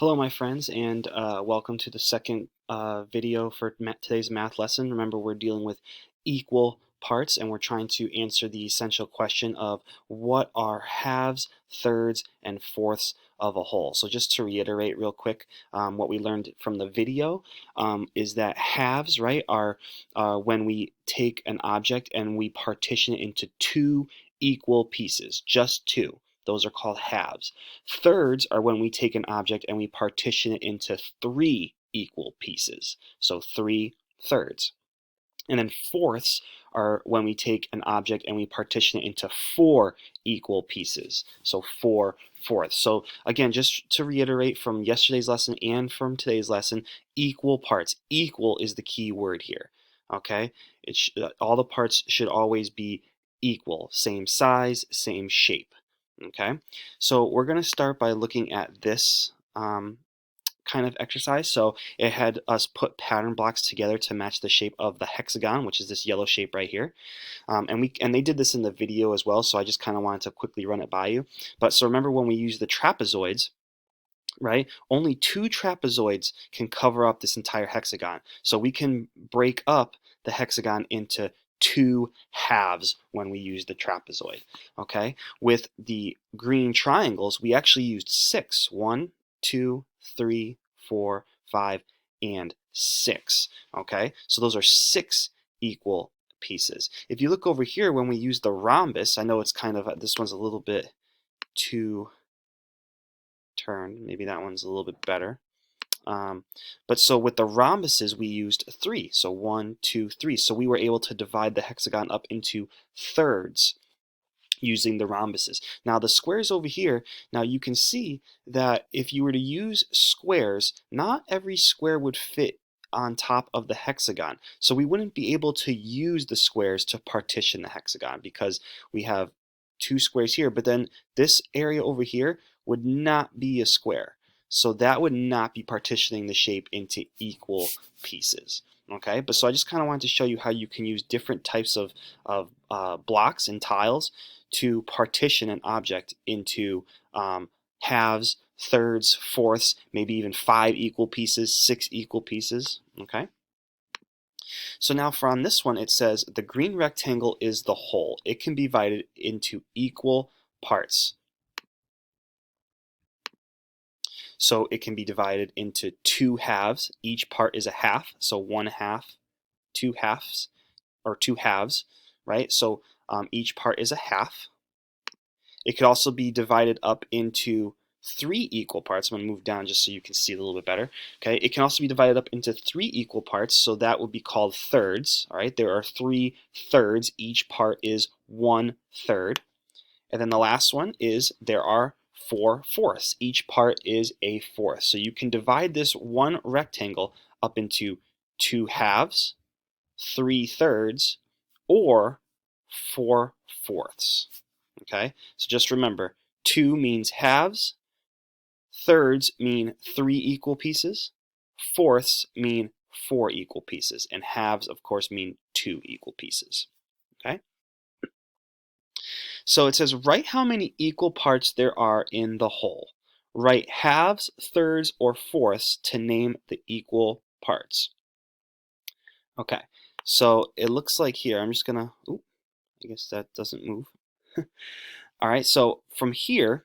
Hello, my friends, and welcome to the second video for today's math lesson. Remember, we're dealing with equal parts, and we're trying to answer the essential question of what are halves, thirds, and fourths of a whole. So just to reiterate real quick, what we learned from the video is that halves, right, are when we take an object and we partition it into two equal pieces, just two. Those are called halves. Thirds are when we take an object and we partition it into three equal pieces. So 3/3. And then fourths are when we take an object and we partition it into four equal pieces. So 4/4. So again, just to reiterate from yesterday's lesson and from today's lesson, equal parts. Equal is the key word here. Okay? All the parts should always be equal, same size, same shape. Okay? So we're going to start by looking at this kind of exercise. So it had us put pattern blocks together to match the shape of the hexagon, which is this yellow shape right here. And they did this in the video as well, so I just kind of wanted to quickly run it by you. But so remember when we use the trapezoids, right? Only two trapezoids can cover up this entire hexagon. So we can break up the hexagon into two halves when we use the trapezoid. Okay? With the green triangles, we actually used six. 1, 2, 3, 4, 5, and 6. Okay? So those are 6 equal pieces. If you look over here, when we use the rhombus, I know it's kind of, this one's a little bit too turned. Maybe that one's a little bit better. But so with the rhombuses, we used 3. So 1, 2, 3. So we were able to divide the hexagon up into thirds using the rhombuses. Now the squares over here, now you can see that if you were to use squares, not every square would fit on top of the hexagon. So we wouldn't be able to use the squares to partition the hexagon because we have two squares here, but then this area over here would not be a square. So that would not be partitioning the shape into equal pieces. Okay, but so I just kind of wanted to show you how you can use different types of blocks and tiles to partition an object into halves, thirds, fourths, maybe even 5 equal pieces, 6 equal pieces. Okay. So now for on this one, it says the green rectangle is the whole. It can be divided into equal parts. So it can be divided into two halves. Each part is a half. So 1/2, 2 halves, or 2 halves, right? So each part is a half. It could also be divided up into 3 equal parts. I'm going to move down just so you can see it a little bit better. Okay, it can also be divided up into 3 equal parts, so that would be called thirds. All right, there are 3 thirds. Each part is 1/3. And then the last one is there are 4 fourths. Each part is a fourth. So you can divide this one rectangle up into 2 halves, 3 thirds, or 4 fourths. Okay, so just remember, 2 means halves, thirds mean 3 equal pieces, fourths mean 4 equal pieces, and halves, of course, mean 2 equal pieces. Okay? So it says, write how many equal parts there are in the whole. Write halves, thirds, or fourths to name the equal parts. Okay, so it looks like here, I'm just gonna, I guess that doesn't move. All right, so from here,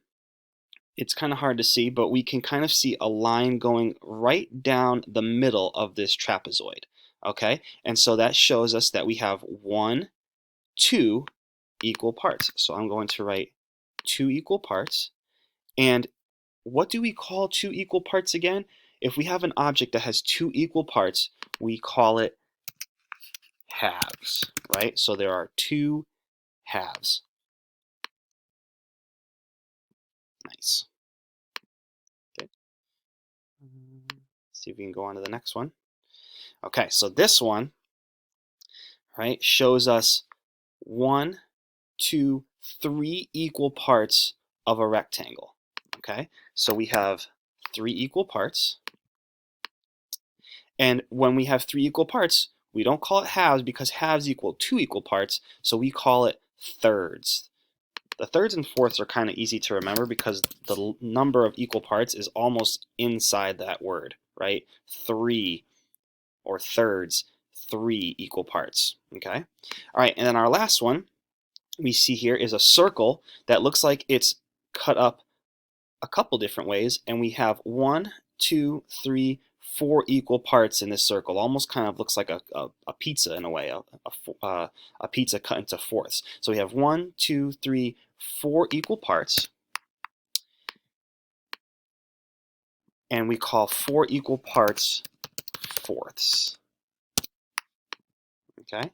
it's kind of hard to see, but we can kind of see a line going right down the middle of this trapezoid. Okay, and so that shows us that we have 1, 2 equal parts. So I'm going to write 2 equal parts. And what do we call 2 equal parts again? If we have an object that has 2 equal parts, we call it halves, right? So there are 2 halves. Nice. Okay. Let's see if we can go on to the next one. Okay, so this one, right, shows us 1, 2, 3 equal parts of a rectangle. Okay, so we have 3 equal parts. And when we have 3 equal parts, we don't call it halves because halves equal 2 equal parts, so we call it thirds. The thirds and fourths are kind of easy to remember because the number of equal parts is almost inside that word, right? 3 or thirds, 3 equal parts, okay? All right, and then our last one we see here is a circle that looks like it's cut up a couple different ways, and we have 1, 2, 3, 4 equal parts in this circle. Almost kind of looks like a pizza in a way, a pizza cut into fourths. So we have 1, 2, 3, 4 equal parts, and we call 4 equal parts fourths. Okay?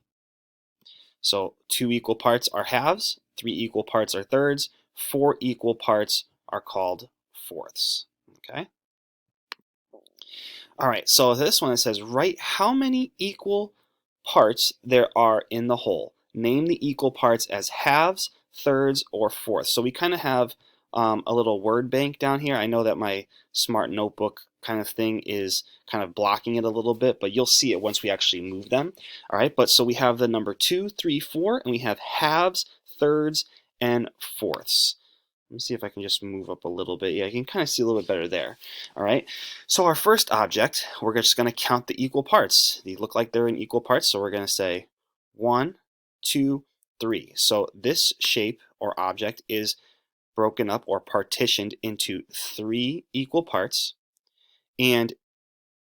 So 2 equal parts are halves, 3 equal parts are thirds, 4 equal parts are called fourths. Okay? All right, so this one it says, write how many equal parts there are in the whole. Name the equal parts as halves, thirds, or fourths. So we kind of have a little word bank down here. I know that my smart notebook kind of thing is kind of blocking it a little bit, but you'll see it once we actually move them. All right, but so we have the number 2, 3, 4, and we have halves, thirds, and fourths. Let me see if I can just move up a little bit. Yeah, you can kind of see a little bit better there. All right. So our first object, we're just going to count the equal parts. They look like they're in equal parts, so we're going to say 1, 2, 3. So this shape or object is broken up or partitioned into 3 equal parts. And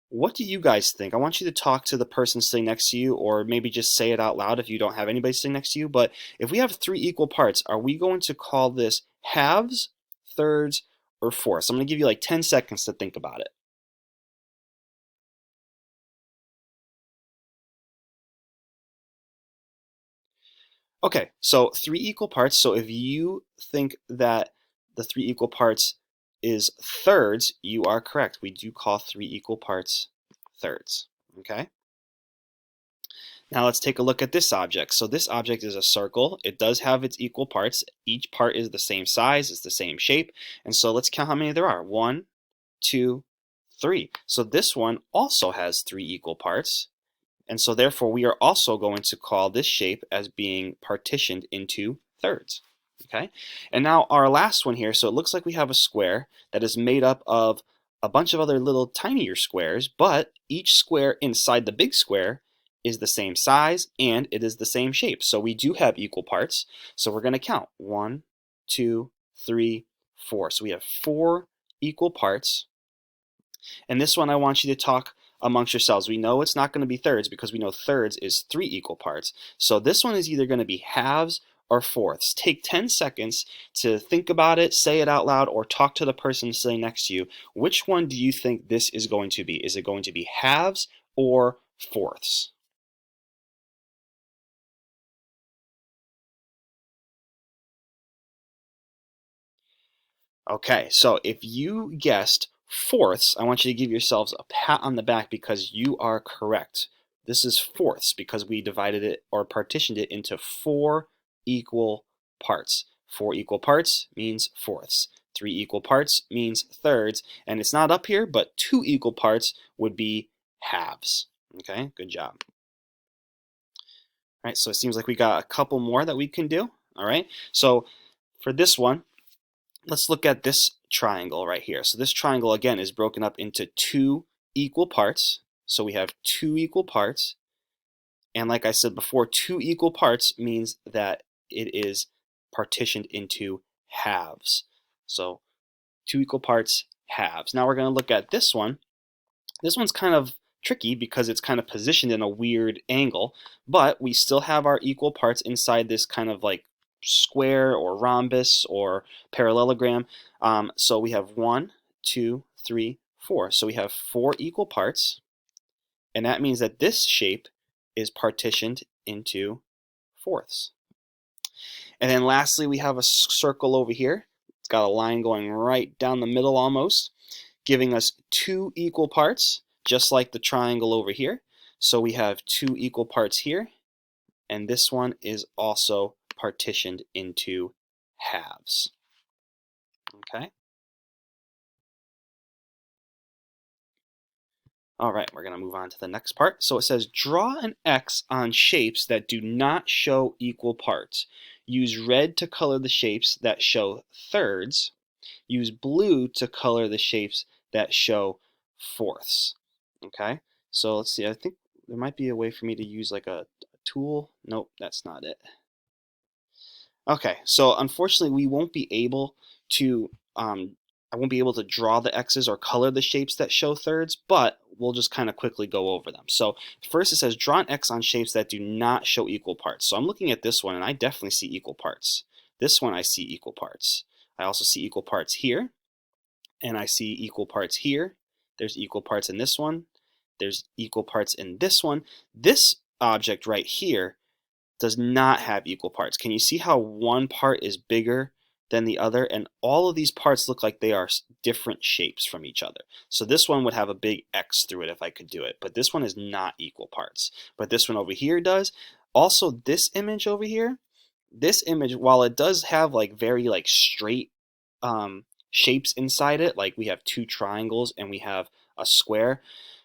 what do you guys think? I want you to talk to the person sitting next to you, or maybe just say it out loud if you don't have anybody sitting next to you. But if we have 3 equal parts, are we going to call this halves, thirds, or fourths? I'm going to give you like 10 seconds to think about it. Okay, so 3 equal parts. So if you think that the 3 equal parts is thirds, you are correct. We do call 3 equal parts thirds. Okay? Now let's take a look at this object. So this object is a circle. It does have its equal parts. Each part is the same size, it's the same shape. And so let's count how many there are. 1, 2, 3. So this one also has 3 equal parts. And so therefore we are also going to call this shape as being partitioned into thirds. Okay? And now our last one here, so it looks like we have a square that is made up of a bunch of other little tinier squares, but each square inside the big square is the same size and it is the same shape. So we do have equal parts. So we're going to count 1, 2, 3, 4. So we have 4 equal parts. And this one I want you to talk amongst yourselves. We know it's not going to be thirds because we know thirds is 3 equal parts. So this one is either going to be halves or fourths. Take 10 seconds to think about it, say it out loud, or talk to the person sitting next to you. Which one do you think this is going to be? Is it going to be halves or fourths? Okay, so if you guessed fourths, I want you to give yourselves a pat on the back because you are correct. This is fourths because we divided it or partitioned it into 4 equal parts. 4 equal parts means fourths. 3 equal parts means thirds. And it's not up here, but 2 equal parts would be halves. Okay, good job. All right, so it seems like we got a couple more that we can do. All right, so for this one, let's look at this triangle right here. So this triangle, again, is broken up into 2 equal parts. So we have 2 equal parts. And like I said before, 2 equal parts means that it is partitioned into halves. So 2 equal parts, halves. Now we're going to look at this one. This one's kind of tricky because it's kind of positioned in a weird angle, but we still have our equal parts inside this kind of like square or rhombus or parallelogram. So we have 1, 2, 3, 4. So we have 4 equal parts, and that means that this shape is partitioned into fourths. And then lastly, we have a circle over here. It's got a line going right down the middle almost, giving us 2 equal parts, just like the triangle over here. So we have 2 equal parts here, and this one is also partitioned into halves. Okay? All right, we're going to move on to the next part. So it says, draw an X on shapes that do not show equal parts. use red to color the shapes that show thirds. Use blue to color the shapes that show fourths. Okay, so let's see. I think there might be a way for me to use like a tool. Nope, that's not it. Okay, so unfortunately we won't be able to, I won't be able to draw the X's or color the shapes that show thirds, but we'll just kind of quickly go over them. So first it says draw an X on shapes that do not show equal parts. So I'm looking at this one and I definitely see equal parts. This one I see equal parts. I also see equal parts here, and I see equal parts here. There's equal parts in this one. There's equal parts in this one. This object right here does not have equal parts. Can you see how one part is bigger than the other? And all of these parts look like they are different shapes from each other. So this one would have a big X through it if I could do it, but this one is not equal parts. But this one over here does. Also, this image over here, this image, while it does have like very like straight shapes inside it, like we have two triangles and we have a square.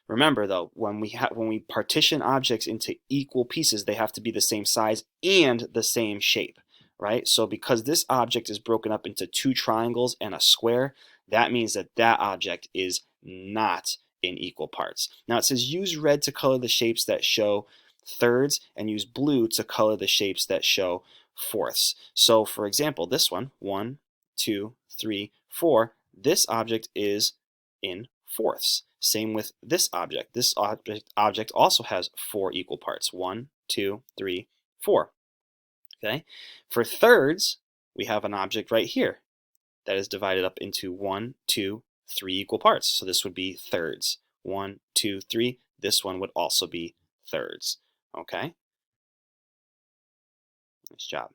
Remember though, when we partition objects into equal pieces, they have to be the same size and the same shape, right? So because this object is broken up into two triangles and a square, that means that that object is not in equal parts. Now it says use red to color the shapes that show thirds and use blue to color the shapes that show fourths. So for example, this one, 1, 2, 3, 4, this object is in fourths. Same with this object. This object also has 4 equal parts. 1, 2, 3, 4. Okay. For thirds, we have an object right here that is divided up into 1, 2, 3 equal parts. So this would be thirds. 1, 2, 3. This one would also be thirds. Okay. Nice job.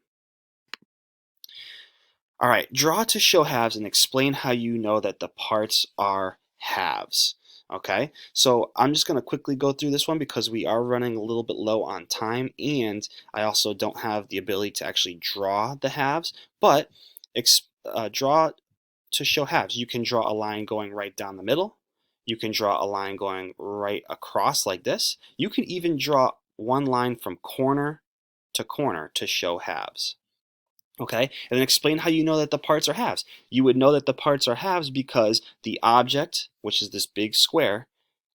All right, draw to show halves and explain how you know that the parts are halves. Okay, so I'm just going to quickly go through this one because we are running a little bit low on time, and I also don't have the ability to actually draw the halves, but draw to show halves. You can draw a line going right down the middle. You can draw a line going right across like this. You can even draw one line from corner to corner to show halves. Okay, and then explain how you know that the parts are halves. You would know that the parts are halves because the object, which is this big square,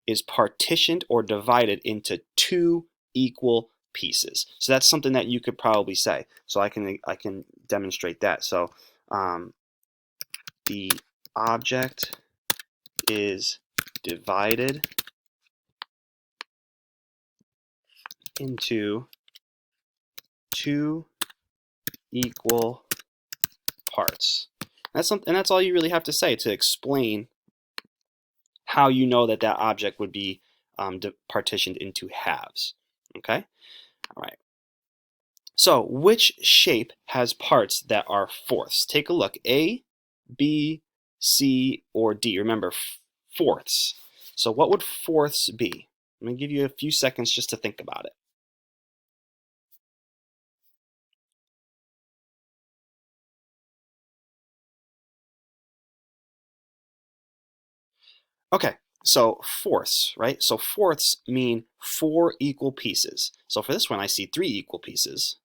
is partitioned or divided into 2 equal pieces. So that's something that you could probably say. So I can demonstrate that. So the object is divided into 2 equal parts. That's all you really have to say to explain how you know that that object would be partitioned into halves. Okay? All right. So which shape has parts that are fourths? Take a look. A, B, C, or D. Remember, fourths. So what would fourths be? I'm going to give you a few seconds just to think about it. Okay, so fourths, right? So fourths mean 4 equal pieces. So for this one, I see 3 equal pieces.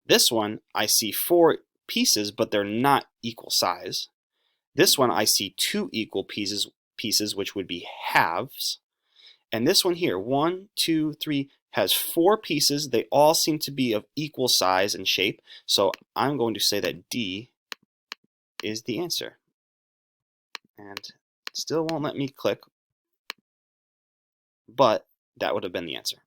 This one, I see 4 pieces, but they're not equal size. This one, I see 2 equal pieces, which would be halves. And this one here, 1, 2, 3, has 4 pieces. They all seem to be of equal size and shape. So I'm going to say that D is the answer. And still won't let me click, but that would have been the answer.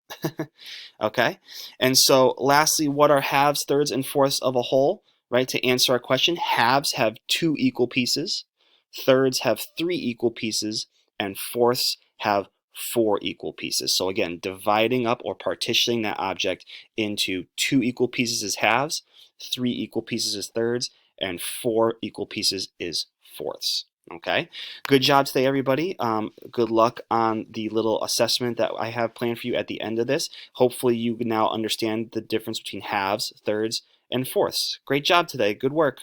Okay, and so lastly, what are halves, thirds, and fourths of a whole? Right, to answer our question, halves have 2 equal pieces, thirds have 3 equal pieces, and fourths have 4 equal pieces. So again, dividing up or partitioning that object into 2 equal pieces is halves, 3 equal pieces is thirds, and 4 equal pieces is fourths. Okay, good job today, everybody. Good luck on the little assessment that I have planned for you at the end of this. Hopefully you now understand the difference between halves, thirds, and fourths. Great job today. Good work.